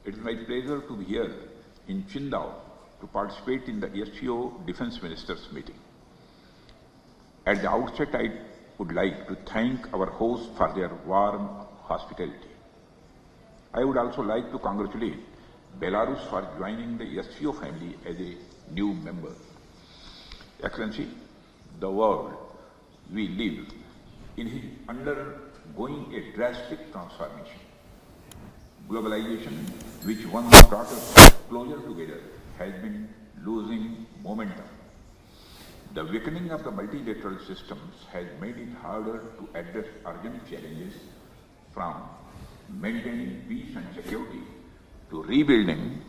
It is my pleasure to be here in Qingdao to participate in the SCO Defense Ministers meeting. At the outset, I would like to thank our hosts for their warm hospitality. I would also like to congratulate Belarus for joining the SCO family as a new member. Excellency, the world we live in is undergoing a drastic transformation. Globalization, which once brought us closer together, has been losing momentum. The weakening of the multilateral systems has made it harder to address urgent challenges, from maintaining peace and security to rebuilding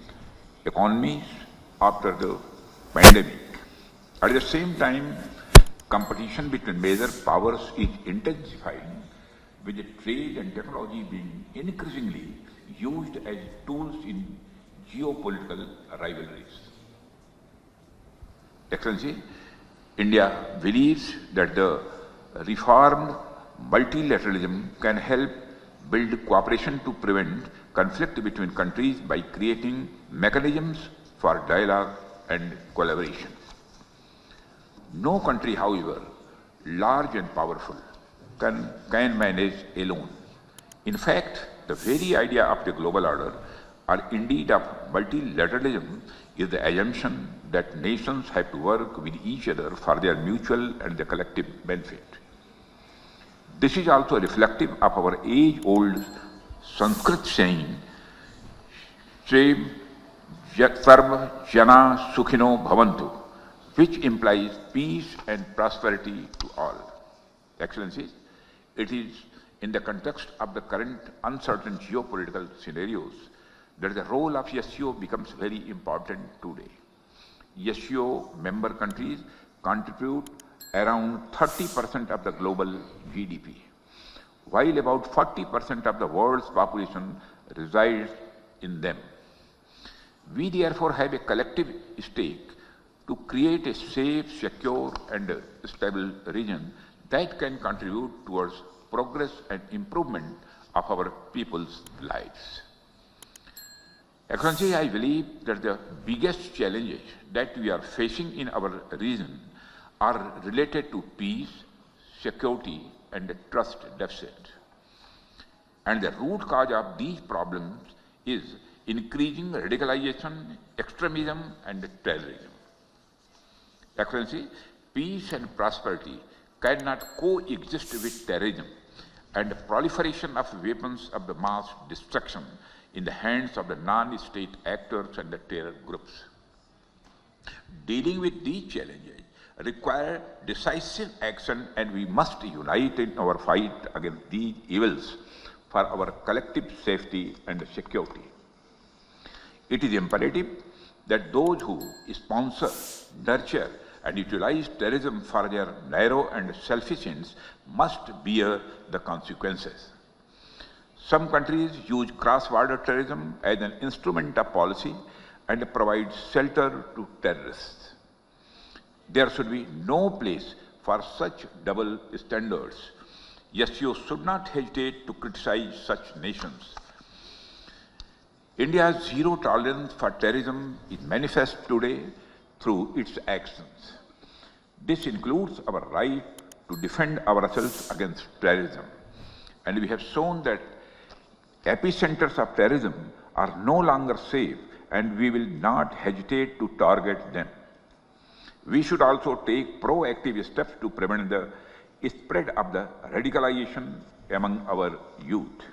economies after the pandemic. At the same time, competition between major powers is intensifying, with the trade and technology being increasingly used as tools in geopolitical rivalries. Excellency, India believes that the reformed multilateralism can help build cooperation to prevent conflict between countries by creating mechanisms for dialogue and collaboration. No country, however, large and powerful, can manage alone. In fact, the very idea of the global order, or indeed of multilateralism, is the assumption that nations have to work with each other for their mutual and the collective benefit. This is also reflective of our age-old Sanskrit saying, Shrem Sarva Jana Sukhino Bhavantu, which implies peace and prosperity to all. Excellencies, it is in the context of the current uncertain geopolitical scenarios that the role of SCO becomes very important today. SCO member countries contribute around 30% of the global GDP, while about 40% of the world's population resides in them. We therefore have a collective stake to create a safe, secure and stable region that can contribute towards progress and improvement of our people's lives. Excellency, I believe that the biggest challenges that we are facing in our region are related to peace, security and trust deficit. And the root cause of these problems is increasing radicalization, extremism and terrorism. Excellency, peace and prosperity cannot coexist with terrorism and the proliferation of weapons of the mass destruction in the hands of the non-state actors and the terror groups. Dealing with these challenges require decisive action, and we must unite in our fight against these evils for our collective safety and security. It is imperative that those who sponsor, nurture and utilize terrorism for their narrow and selfish ends must bear the consequences. Some countries use cross-border terrorism as an instrument of policy and provide shelter to terrorists. There should be no place for such double standards. SCO should not hesitate to criticize such nations. India's zero tolerance for terrorism is manifest today through its actions. This includes our right to defend ourselves against terrorism. And we have shown that epicenters of terrorism are no longer safe, and we will not hesitate to target them. We should also take proactive steps to prevent the spread of the radicalization among our youth.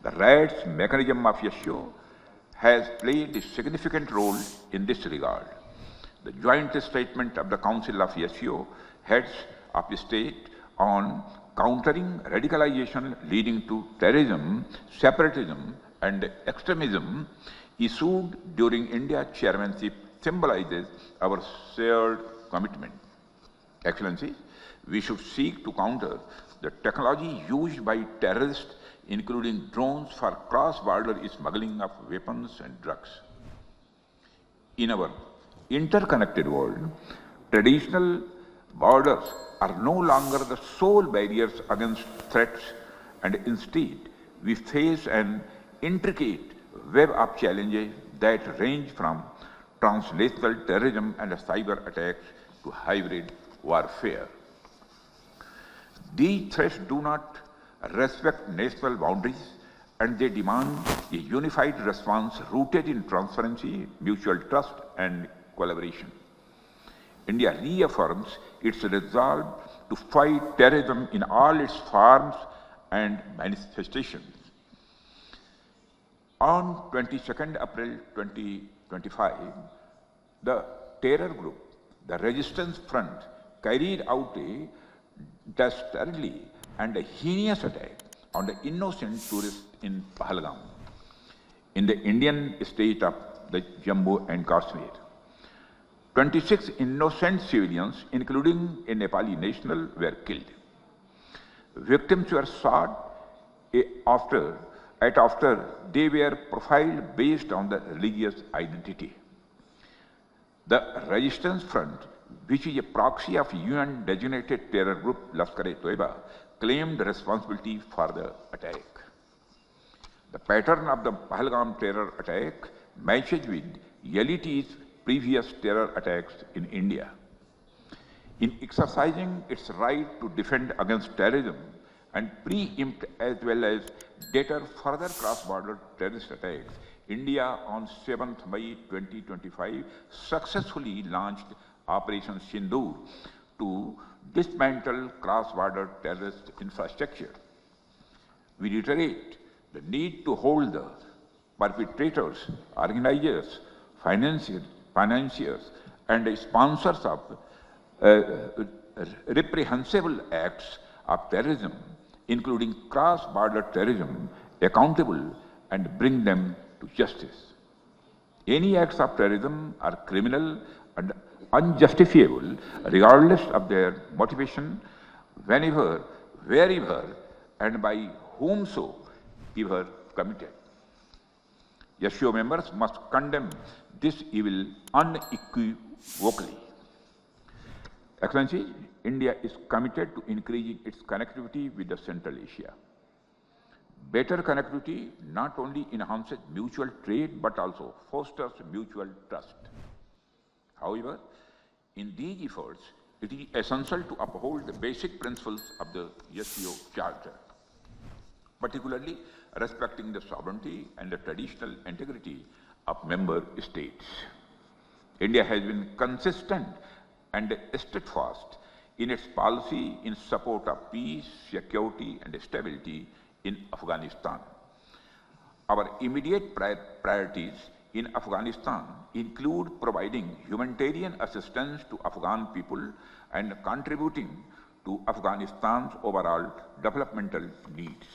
The RADS mechanism of SCO has played a significant role in this regard. The joint statement of the Council of SCO heads of state on countering radicalization leading to terrorism, separatism and extremism, issued during India's chairmanship, symbolizes our shared commitment. Excellency, we should seek to counter the technology used by terrorists, including drones, for cross-border smuggling of weapons and drugs. In our interconnected world, traditional borders are no longer the sole barriers against threats, and instead we face an intricate web of challenges that range from transnational terrorism and cyber attacks to hybrid warfare. These threats do not respect national boundaries, and they demand a unified response rooted in transparency, mutual trust, and collaboration. India reaffirms its resolve to fight terrorism in all its forms and manifestations. On 22nd April 2025, the terror group, the Resistance Front, carried out a dastardly and a heinous attack on the innocent tourists in Pahalgam, in the Indian state of the Jammu and Kashmir. 26 innocent civilians, including a Nepali national, were killed. Victims were shot after they were profiled based on the religious identity. The Resistance Front, which is a proxy of UN-designated terror group Lashkar-e-Taiba, claimed responsibility for the attack. The pattern of the Pahalgam terror attack matches with LET's previous terror attacks in India. In exercising its right to defend against terrorism and preempt as well as deter further cross-border terrorist attacks, India on 7th May 2025 successfully launched Operation Sindoor to dismantle cross-border terrorist infrastructure. We reiterate the need to hold the perpetrators, organizers, financiers, and sponsors of reprehensible acts of terrorism, including cross-border terrorism, accountable and bring them to justice. Any acts of terrorism are criminal and unjustifiable regardless of their motivation, whenever, wherever, and by whomsoever committed. SCO members must condemn this evil unequivocally. Excellency, India is committed to increasing its connectivity with the Central Asia. Better connectivity not only enhances mutual trade but also fosters mutual trust. However, in these efforts, it is essential to uphold the basic principles of the SCO Charter, particularly respecting the sovereignty and the traditional integrity of member states. India has been consistent and steadfast in its policy in support of peace, security, and stability in Afghanistan. Our immediate priorities in Afghanistan include providing humanitarian assistance to Afghan people and contributing to Afghanistan's overall developmental needs.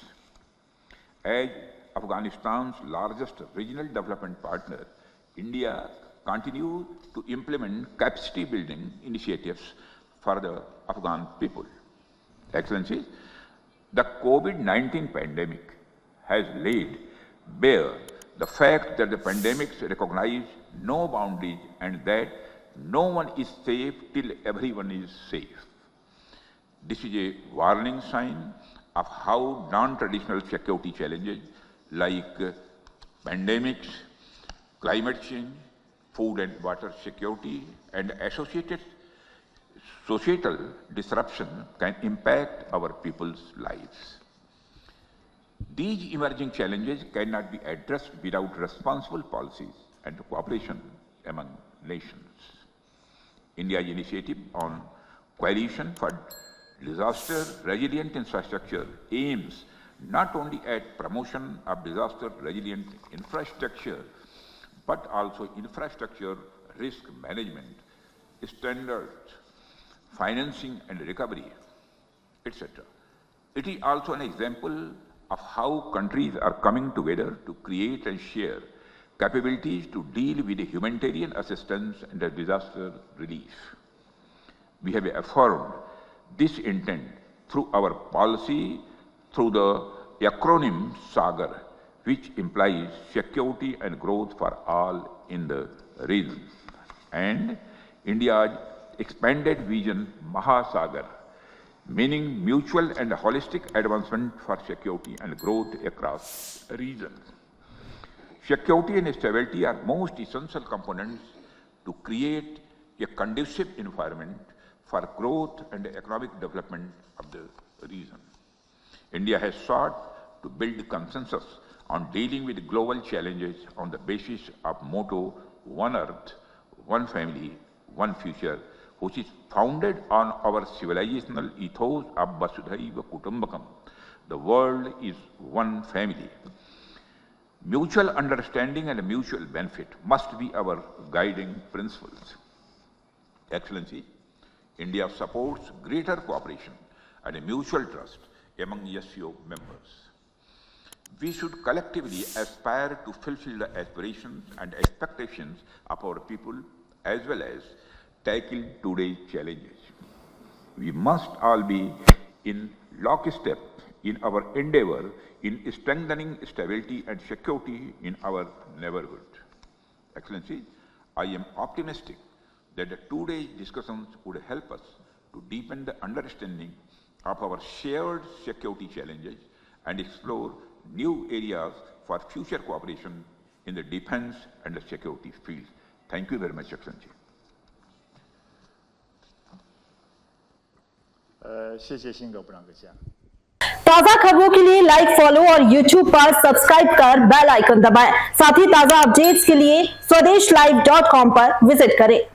As Afghanistan's largest regional development partner, India continues to implement capacity building initiatives for the Afghan people. Excellencies, the COVID-19 pandemic has laid bare the fact that the pandemics recognize no boundaries and that no one is safe till everyone is safe. This is a warning sign of how non-traditional security challenges like pandemics, climate change, food and water security, and associated societal disruption can impact our people's lives. These emerging challenges cannot be addressed without responsible policies and cooperation among nations. India's initiative on Coalition for Disaster-Resilient Infrastructure aims not only at promotion of disaster-resilient infrastructure, but also infrastructure risk management, standards, financing and recovery, etc. It is also an example of how countries are coming together to create and share capabilities to deal with the humanitarian assistance and the disaster relief. We have affirmed this intent through our policy through the acronym SAGAR, which implies security and growth for all in the region, and India's expanded vision Mahasagar, meaning mutual and holistic advancement for security and growth across regions. Security and stability are most essential components to create a conducive environment for growth and economic development of the region. India has sought to build consensus on dealing with global challenges on the basis of motto One Earth, One Family, One Future, which is founded on our civilizational ethos of Vasudhaiva Kutumbakam. The world is one family. Mutual understanding and mutual benefit must be our guiding principles. Excellency, India supports greater cooperation and mutual trust among SCO members. We should collectively aspire to fulfill the aspirations and expectations of our people as well as tackle today's challenges. We must all be in lockstep in our endeavor in strengthening stability and security in our neighborhood. Excellency, I am optimistic that the today's discussions would help us to deepen the understanding of our shared security challenges and explore new areas for future cooperation in the defense and the security field. Thank you very much, Excellency. 谢谢辛格部长阁下。 ताजा खबरों के लिए like, follow और YouTube पर subscribe कर bell icon दबाएं। साथ ही ताजा अपडेट्स के लिए swedeshlive.com पर विजिट करें।